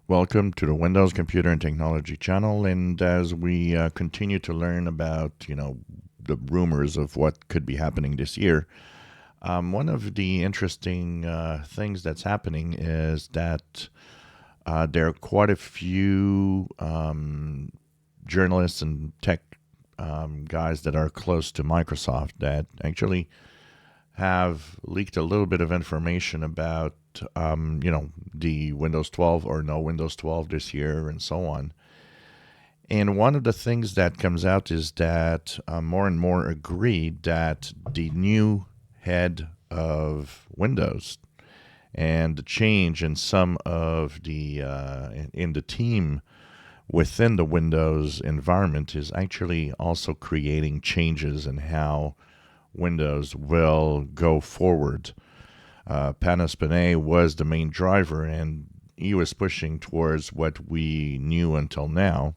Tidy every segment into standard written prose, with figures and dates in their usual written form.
Welcome to the Windows Computer and Technology channel. And as we continue to learn about, the rumors of what could be happening this year, one of the interesting things that's happening is that there are quite a few journalists and tech guys that are close to Microsoft that actually have leaked a little bit of information about, the Windows 12 or no Windows 12 this year and so on. And one of the things that comes out is that more and more agreed that the new head of Windows and the change in some of the in the team within the Windows environment is actually also creating changes in how Windows will go forward. Panos Panay was the main driver, and he was pushing towards what we knew until now.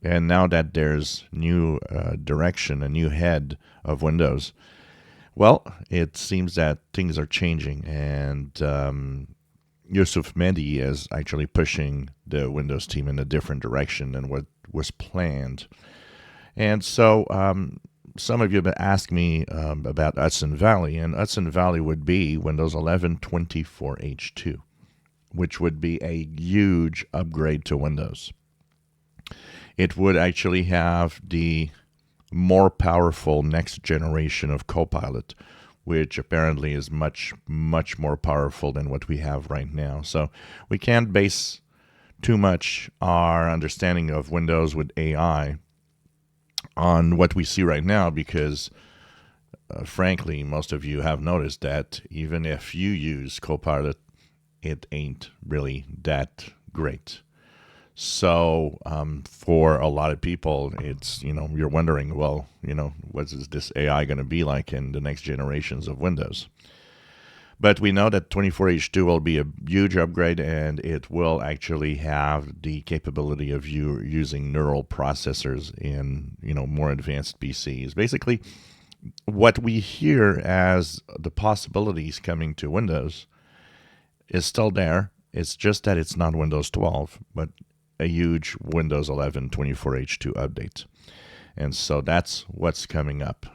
And now that there's new direction, a new head of Windows, well, it seems that things are changing, and Yusuf Mehdi is actually pushing the Windows team in a different direction than what was planned. And so some of you have asked me about Hudson Valley, and Hudson Valley would be Windows 11 24H2, which would be a huge upgrade to Windows. It would actually have the more powerful next generation of Copilot, which apparently is much, much more powerful than what we have right now. So we can't base too much our understanding of Windows with AI on what we see right now, because frankly, most of you have noticed that even if you use Copilot, it ain't really that great. So for a lot of people, it's, you're wondering, well, what is this AI going to be like in the next generations of Windows? But we know that 24H2 will be a huge upgrade, and it will actually have the capability of you using neural processors in, more advanced PCs. Basically, what we hear as the possibilities coming to Windows is still there. It's just that it's not Windows 12, but a huge Windows 11 24H2 update. And so that's what's coming up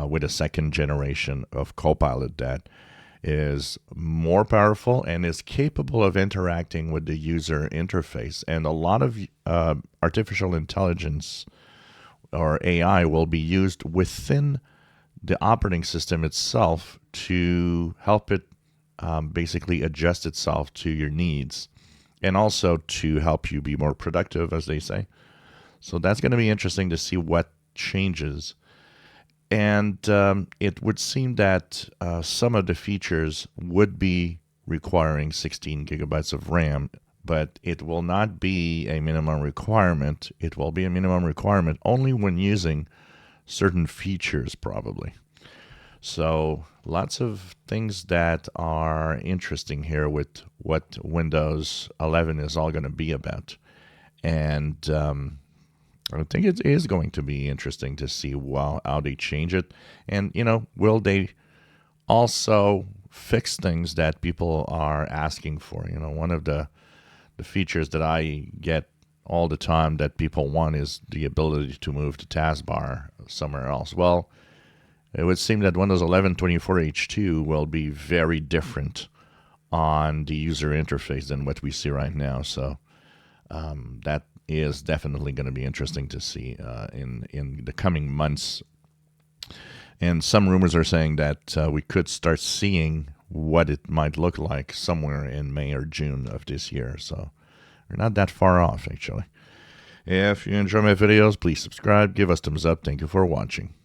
with a second generation of Copilot that is more powerful and is capable of interacting with the user interface. And a lot of artificial intelligence or AI will be used within the operating system itself to help it basically adjust itself to your needs, and also to help you be more productive, as they say. So that's going to be interesting to see what changes. And it would seem that some of the features would be requiring 16 gigabytes of RAM, but it will not be a minimum requirement. It will be a minimum requirement only when using certain features, probably. So lots of things that are interesting here with what Windows 11 is all going to be about. And I think it is going to be interesting to see how they change it. And, will they also fix things that people are asking for? One of the features that I get all the time that people want is the ability to move the taskbar somewhere else. Well, it would seem that Windows 11 24H2 will be very different on the user interface than what we see right now. So that is definitely going to be interesting to see in the coming months. And some rumors are saying that we could start seeing what it might look like somewhere in May or June of this year. So we're not that far off, actually. If you enjoy my videos, please subscribe, give us thumbs up. Thank you for watching.